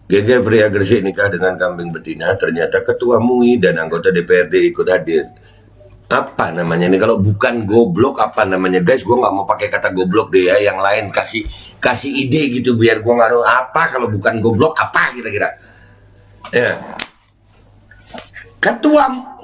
Geger pria Gresik nikah dengan kambing betina, ternyata ketua MUI dan anggota DPRD ikut hadir. Apa namanya nih kalau bukan goblok, apa namanya guys? Gue nggak mau pakai kata goblok deh ya, yang lain kasih kasih ide gitu biar gue nggak tahu apa kalau bukan goblok apa kira-kira. Ya, ketua.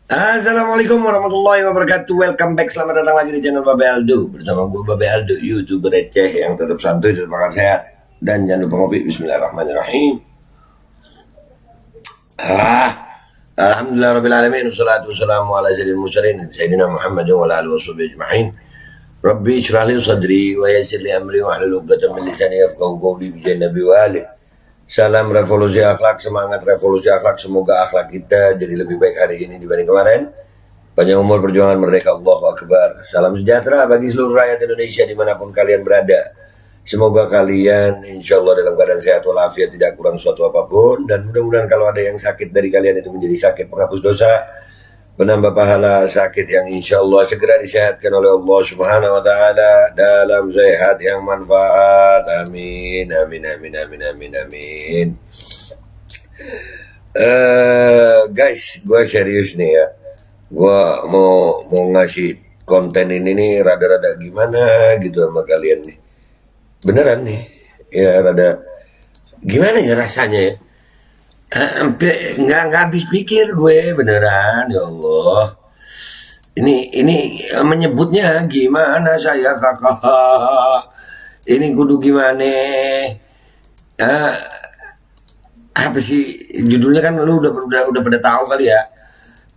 Assalamualaikum warahmatullahi wabarakatuh. Welcome back, selamat datang lagi di channel Babe Aldo. Bersama gue Babe Aldo, YouTuber receh yang tetap santuy dan makan sehat. Dan jangan lupa ngopi. Bismillahirrahmanirrahim. Alhamdulillah rabbil alamin. Wassalatu wassalamu ala sayyidil mursalin Sayyidina Muhammad wa ala alihi washabihi ajma'in. Rabbi shrah li sadri wa yassir li amri wa hlul 'uqdatam min lisani yafqahu qawli bi nabi wa alihi. Salam revolusi akhlak, semangat revolusi akhlak. Semoga akhlak kita jadi lebih baik hari ini dibanding kemarin. Panjang umur, perjuangan merdeka, Allahu Akbar. Salam sejahtera bagi seluruh rakyat Indonesia dimanapun kalian berada. Semoga kalian insya Allah dalam keadaan sehat walafiat, tidak kurang suatu apapun. Dan mudah-mudahan kalau ada yang sakit dari kalian itu menjadi sakit penghapus dosa, penambah pahala, sakit yang insya Allah segera disehatkan oleh Allah Subhanahu wa Ta'ala dalam sehat yang manfaat. Amin, amin, amin, amin, amin, amin. Guys, gue serius nih ya. Gue mau ngasih konten ini nih rada-rada gimana gitu sama kalian nih. Beneran nih, ya rada gimana ya rasanya ya. Hampir nggak habis pikir gue beneran, ya Allah. Ini menyebutnya gimana saya kakak? Ini kudu gimana? Ah, apa sih judulnya, kan lu udah pada tahu kali ya.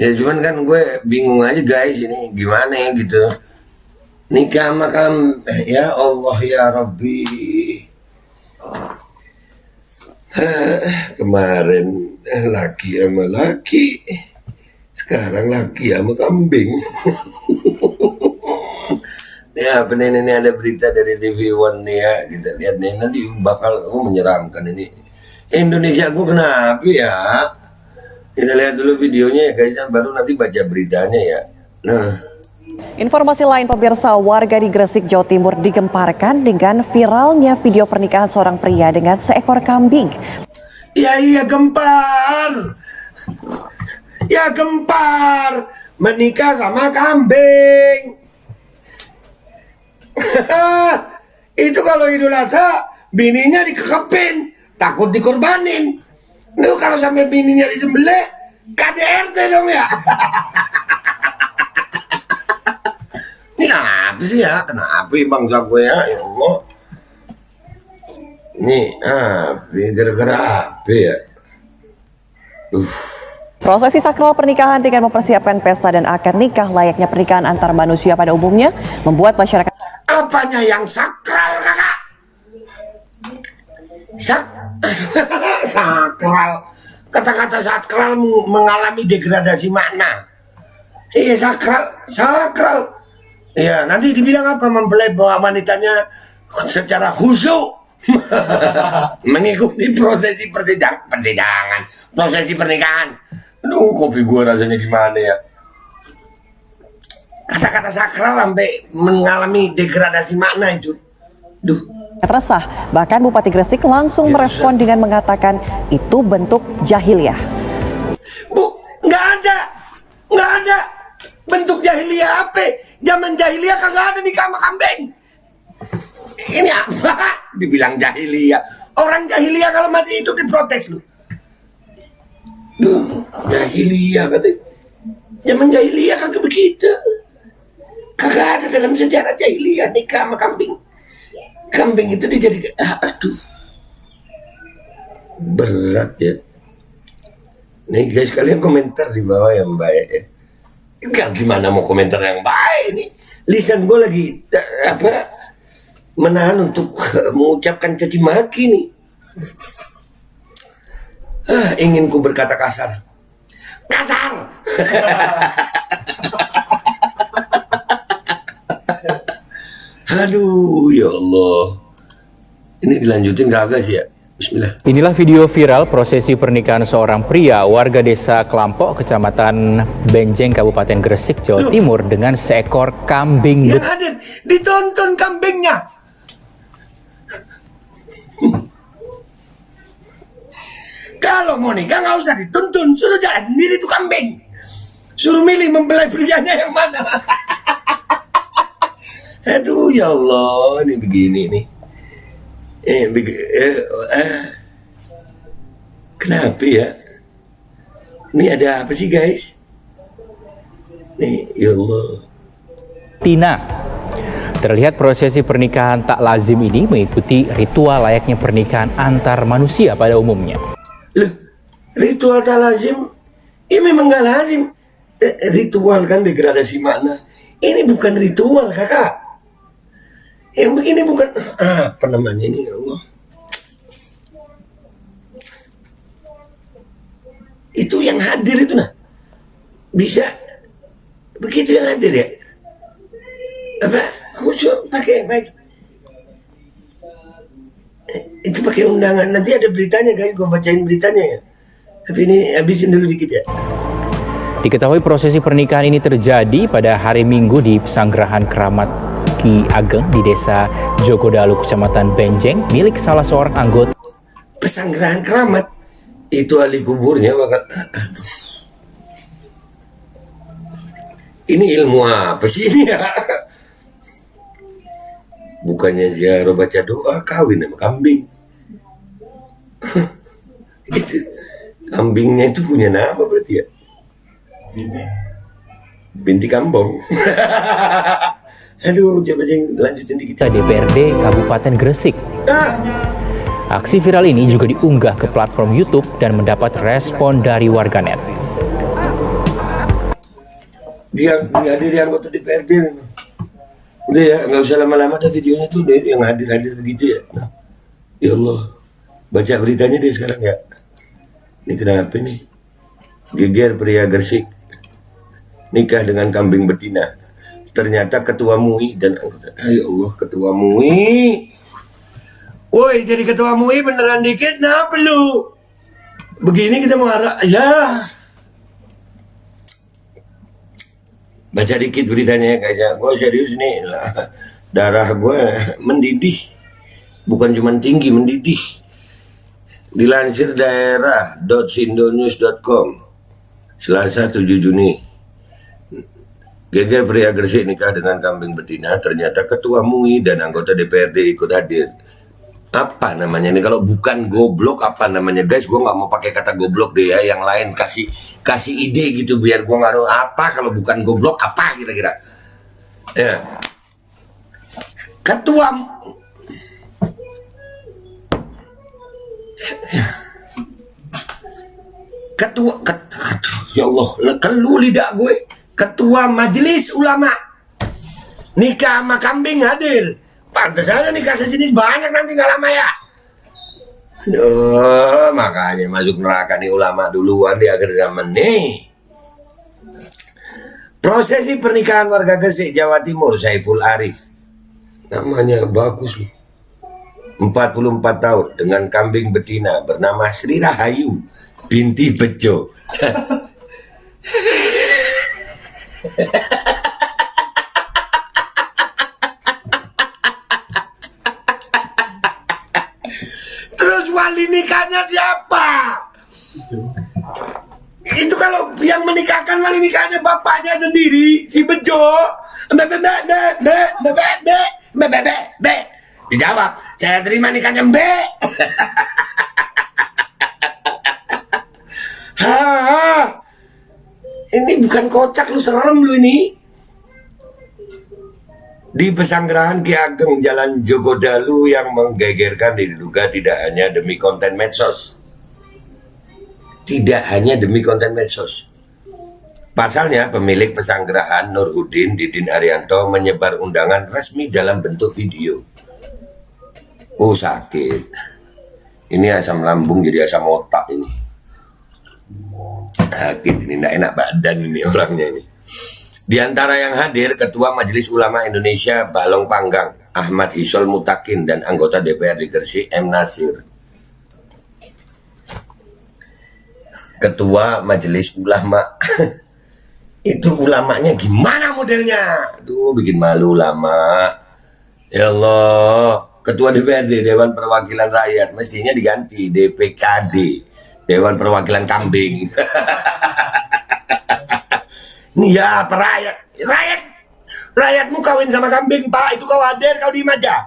Ya cuman kan gue bingung aja guys, ini gimana gitu. Nikah makam, ya Allah ya Rabbi. Kemarin laki sama laki, sekarang laki sama kambing. Ya bener, ini ada berita dari TV One nih ya, kita lihat nih, nanti bakal menyeramkan ini. Indonesia gue kenapa ya? Kita lihat dulu videonya ya guys, baru nanti baca beritanya ya. Nah, informasi lain pemirsa, warga di Gresik, Jawa Timur digemparkan dengan viralnya video pernikahan seorang pria dengan seekor kambing. iya gempar. Ya gempar menikah sama kambing. Itu kalau Idul Adha bininya dikekepin, takut dikorbanin. Itu kalau sampai bininya disembelih, KDRT dong ya. Ini apa sih ya? Kenapa bangsa gue ya? Ya Allah. Nih, gara-gara apa ya? Prosesi sakral pernikahan dengan mempersiapkan pesta dan akad nikah layaknya pernikahan antar manusia pada umumnya membuat masyarakat Apanya yang sakral kakak? sak sakral. Kata-kata sakral mengalami degradasi makna. Iya, sakral. Iya, nanti dibilang apa? Mempelai bahwa wanitanya secara khusyuk mengikuti prosesi persidangan, prosesi pernikahan. Aduh, kopi gua rasanya gimana ya? Kata-kata sakral sampai mengalami degradasi makna itu. Duh. Resah, bahkan Bupati Gresik langsung merespon dengan mengatakan itu bentuk jahiliyah. Bu, nggak ada bentuk jahiliyah apa? Zaman jahiliyah kagak ada nikah sama kambing. Ini apa? Dibilang jahiliyah. Orang jahiliyah kalau masih hidup diprotes lu. Duh, jahiliyah katanya. Zaman jahiliyah kagak begitu. Kagak ada dalam sejarah jahiliyah nikah sama kambing. Kambing itu dijadikan, aduh, berat ya. Nih guys, kalian komentar di bawah yang baik ya. Enggak, gimana mau komentar yang baik ini? Lisan gue lagi menahan untuk mengucapkan caci maki nih. Ingin ku berkata kasar. Aduh, ya Allah. Ini dilanjutin kagak sih ya? Bismillah. Inilah video viral prosesi pernikahan seorang pria warga desa Kelampok, Kecamatan Benjeng, Kabupaten Gresik, Jawa Timur dengan seekor kambing. Yang hadir, ditonton kambingnya. Kalau mau nikah nggak usah dituntun, suruh jalan sendiri tuh kambing. Suruh milih mempelai prianya yang mana. Aduh, ya Allah, ini begini nih. Kenapa ya? Ini ada apa sih guys? Nih, ya Allah. Tina. Terlihat prosesi pernikahan tak lazim ini mengikuti ritual layaknya pernikahan antar manusia pada umumnya. Loh, ritual tak lazim? Ini memang gak lazim. Ritual kan degradasi makna. Ini bukan ritual, kakak. Yang begini bukan apa namanya ini, ya Allah. Itu yang hadir itu nah. Bisa begitu yang hadir ya. Apa? Khusyuk pakai baik. Itu pakai undangan. Nanti ada beritanya guys, gua bacain beritanya ya. Tapi ini habisin dulu dikit ya. Diketahui prosesi pernikahan ini terjadi pada hari Minggu di Pesanggerahan Keramat Ki Ageng di Desa Jogodalu, Kecamatan Benjeng, milik salah seorang anggota. Pesanggerahan Keramat itu ahli kuburnya bakal. Ini ilmu apa sih ini ya? Bukannya ziarah baca doa, kawin sama kambing. Itu kambingnya itu punya nama berarti ya? Binti Kambong. Aduh, coba lanjutin dikit. DPRD Kabupaten Gresik. Aksi viral ini juga diunggah ke platform YouTube dan mendapat respon dari warganet. Dia hadir anggota DPRD memang. Udah ya, nggak usah lama-lama, ada videonya tuh deh yang hadir begitu ya. Nah, ya Allah, baca beritanya deh sekarang ya. Ini kenapa nih? Geger pria Gresik nikah dengan kambing betina. Ternyata ketua MUI dan anggota. Ya Allah, ketua MUI. Woi, jadi ketua MUI beneran dikit, nah perlu. Begini kita mengharap, ya. Baca dikit beritanya kayak gue serius nih lah. Darah gue mendidih. Bukan cuma tinggi, mendidih. Dilansir daerah.sindonews.com Selasa 7 Juni. Geger pria Gresik nikah dengan kambing betina. Ternyata ketua MUI dan anggota DPRD ikut hadir. Apa namanya ini? Kalau bukan goblok apa namanya guys? Gue nggak mau pakai kata goblok deh ya. Yang lain kasih ide gitu biar gue nggak tahu apa. Kalau bukan goblok apa kira-kira? Ya. Ketua ya Allah, kelu lidah gue. Ketua Majelis Ulama nikah sama kambing hadir. Pantes aja nikah sejenis banyak nanti nggak lama ya. Aduh, makanya masuk neraka nih ulama duluan di akhir zaman nih. Prosesi pernikahan warga Gresik, Jawa Timur, Saiful Arif. Namanya bagus loh. 44 tahun dengan kambing betina bernama Sri Rahayu binti Bejo. Terus wali nikahnya siapa? Itu kalau yang menikahkan wali nikahnya bapaknya sendiri, si Bejo. Dijawab, saya terima nikahnya Mbak. Ini bukan kocak lu, serem lu ini. Di Pesanggerahan Ki Ageng, Jalan Jogodalu yang menggegerkan diduga tidak hanya demi konten medsos. Tidak hanya demi konten medsos. Pasalnya, pemilik Pesanggerahan Nurhudin Didin Arianto menyebar undangan resmi dalam bentuk video. Oh, sakit. Ini asam lambung jadi asam otak ini. Sakit ini, tidak enak badan ini orangnya ini. Di antara yang hadir, Ketua Majelis Ulama Indonesia Balong Panggang, Ahmad Isol Mutakin, dan anggota DPRD Gresik, M. Nasir. Ketua Majelis Ulama. Itu ulamanya gimana modelnya? Aduh, bikin malu ulama. Ya Allah. Ketua DPRD, Dewan Perwakilan Rakyat, mestinya diganti DPKD, Dewan Perwakilan Kambing. Nih ya, rakyatmu kawin sama kambing, Pak. Itu kau hadir, kau diem aja.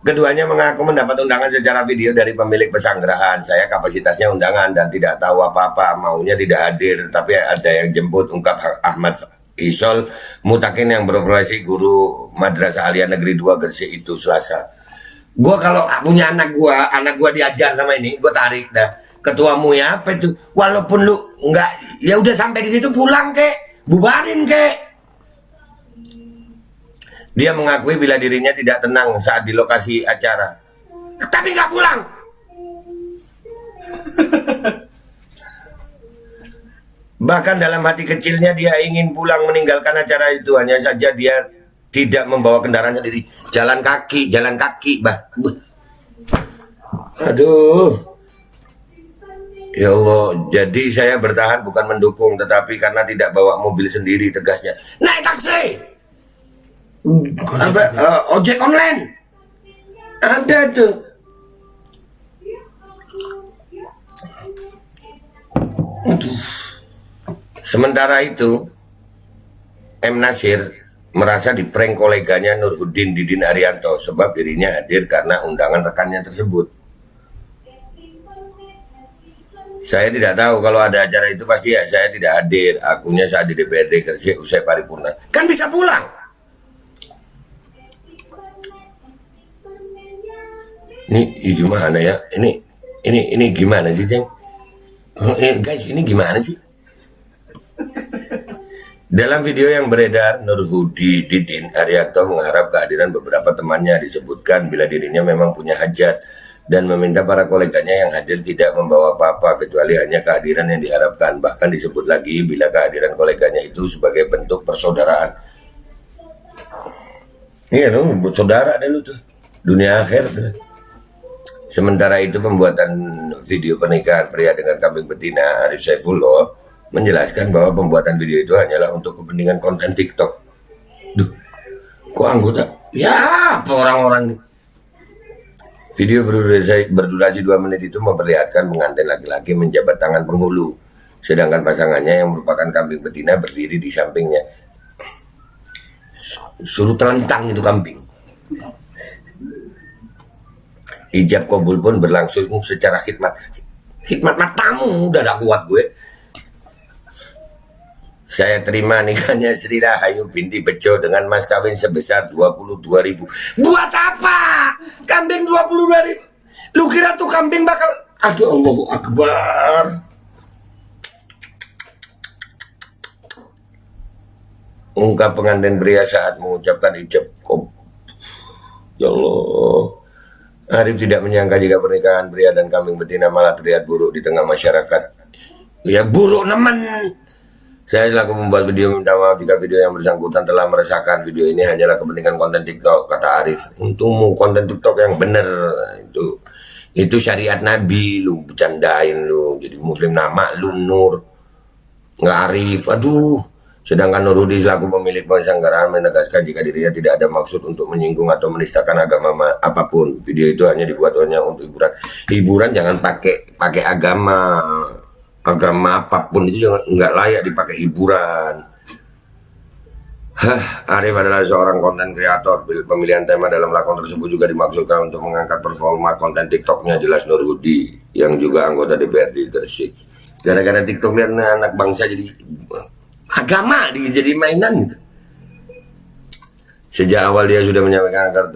Keduanya mengaku mendapat undangan secara video dari pemilik Pesanggerahan. Saya kapasitasnya undangan dan tidak tahu apa-apa, maunya tidak hadir, tapi ada yang jemput, ungkap Ahmad Isol Mutakin yang berprofesi guru Madrasah Aliyah Negeri 2 Gresik itu Selasa. Gua kalau punya anak gua diajar sama ini, gua tarik dah. Ketuamu ya apa itu? Walaupun lu enggak, ya udah sampai di situ pulang kek, bubarin kek. Dia mengakui bila dirinya tidak tenang saat di lokasi acara, tapi nggak pulang. Bahkan dalam hati kecilnya dia ingin pulang meninggalkan acara itu, hanya saja dia tidak membawa kendaraan sendiri, jalan kaki, bah. Aduh. Ya Allah, jadi saya bertahan bukan mendukung, tetapi karena tidak bawa mobil sendiri, tegasnya. Naik taksi. Ojek online. Ada tuh. Aduh. Sementara itu, M. Nasir merasa diprank koleganya Nurhudin Didin Arianto sebab dirinya hadir karena undangan rekannya tersebut. Saya tidak tahu kalau ada acara itu, pasti ya saya tidak hadir. Akunya saat di DPRD Gresik usai paripurna. Kan bisa pulang. Ini gimana ya? Ini gimana sih, Ceng? Guys, ini gimana sih? Dalam video yang beredar, Nurhudin Didin Arianto mengharap kehadiran beberapa temannya, disebutkan bila dirinya memang punya hajat dan meminta para koleganya yang hadir tidak membawa apa-apa kecuali hanya kehadiran yang diharapkan. Bahkan disebut lagi bila kehadiran koleganya itu sebagai bentuk persaudaraan. Iya loh, saudara deh lu tuh, dunia akhir tuh. Sementara itu pembuatan video pernikahan pria dengan kambing betina, Arif Saifullah, menjelaskan bahwa pembuatan video itu hanyalah untuk kepentingan konten TikTok. Duh, kok anggota? Ya, apa orang-orang nih? Video berdurasi 2 menit itu memperlihatkan pengantin laki-laki menjabat tangan penghulu, sedangkan pasangannya yang merupakan kambing betina berdiri di sampingnya. Suruh telentang itu kambing. Ijab kabul pun berlangsung secara khidmat. Khidmat matamu, udah gak kuat gue. Saya terima nikahnya Sri Rahayu binti Bejo dengan mas kawin sebesar 22.000. Buat apa? Kambing 22.000. Lu kira tuh kambing bakal... Aduh, Allahu Akbar. Ungkap pengantin pria saat mengucapkan ijab kabul. Ya Allah. Arif tidak menyangka jika pernikahan pria dan kambing betina malah terlihat buruk di tengah masyarakat. Ya buruk nemen. Saya selaku membuat video minta maaf jika video yang bersangkutan telah meresahkan. Video ini hanyalah kepentingan konten TikTok, kata Arif. Untukmu konten TikTok yang bener. Itu syariat Nabi, lu bercandain lu. Jadi muslim nama lu Nur, nggak Arif. Aduh. Sedangkan Nurudi selaku pemilik Penyelenggaraan menegaskan jika dirinya tidak ada maksud untuk menyinggung atau menistakan agama apapun. Video itu hanya dibuat hanya untuk hiburan. Hiburan jangan pakai agama apapun, itu nggak layak dipakai hiburan. Arif adalah seorang konten kreator. Pemilihan tema dalam lakon tersebut juga dimaksudkan untuk mengangkat performa konten TikToknya, jelas Nurudi yang juga anggota DPRD Gresik. Gara-gara TikTok lihat anak bangsa jadi agama jadi mainan gitu. Sejak awal dia sudah menyampaikan agar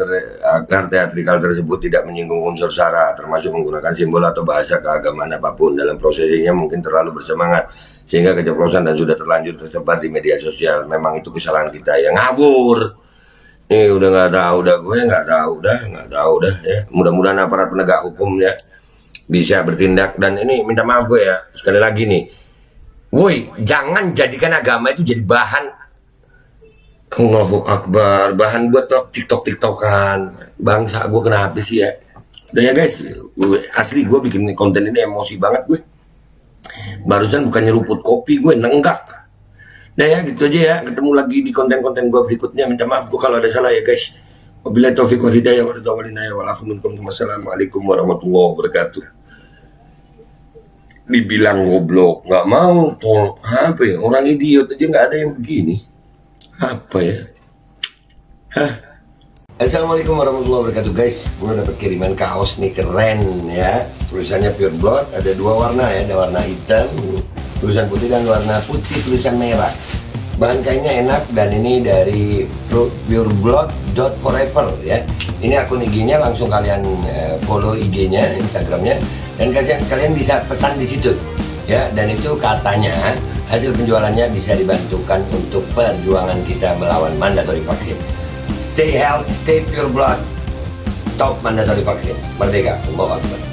teatrikal tersebut tidak menyinggung unsur sara, termasuk menggunakan simbol atau bahasa keagamaan apapun. Dalam prosesnya mungkin terlalu bersemangat sehingga keceplosan dan sudah terlanjur tersebar di media sosial. Memang itu kesalahan kita yang ngawur. Udah nggak tahu dah, gue nggak tahu dah ya. Mudah-mudahan aparat penegak hukum ya bisa bertindak. Dan ini minta maaf gue ya sekali lagi nih. Woi, jangan jadikan agama itu jadi bahan, Allahu Akbar, bahan buat TikTok-TikTokan. Bangsa gue kenapa sih ya? Udah ya guys, asli gue bikin konten ini emosi banget gue. Barusan bukan nyeruput kopi, gue nenggak. Nah ya gitu aja ya, ketemu lagi di konten-konten gue berikutnya. Minta maaf gue kalau ada salah ya guys. Wabillahi taufiq wal hidayah wa ridha wal inayah wal afu minkum. Wassalamualaikum warahmatullahi wabarakatuh. Dibilang goblok nggak mau, apa ya, orang idiot aja nggak ada yang begini, apa ya. Assalamualaikum warahmatullahi wabarakatuh guys. Gue dapet kiriman kaos nih, keren ya, tulisannya Pure Blood, ada dua warna ya, ada warna hitam tulisan putih dan warna putih tulisan merah. Bahan kainnya enak dan ini dari pureblood.forever ya. Ini akun IG-nya, langsung kalian follow IG-nya, Instagram-nya, dan kalian bisa pesan di situ ya. Dan itu katanya hasil penjualannya bisa dibantukan untuk perjuangan kita melawan mandatory vaksin. Stay healthy, stay pure blood, stop mandatory vaksin. Merdeka, Allahu Akbar.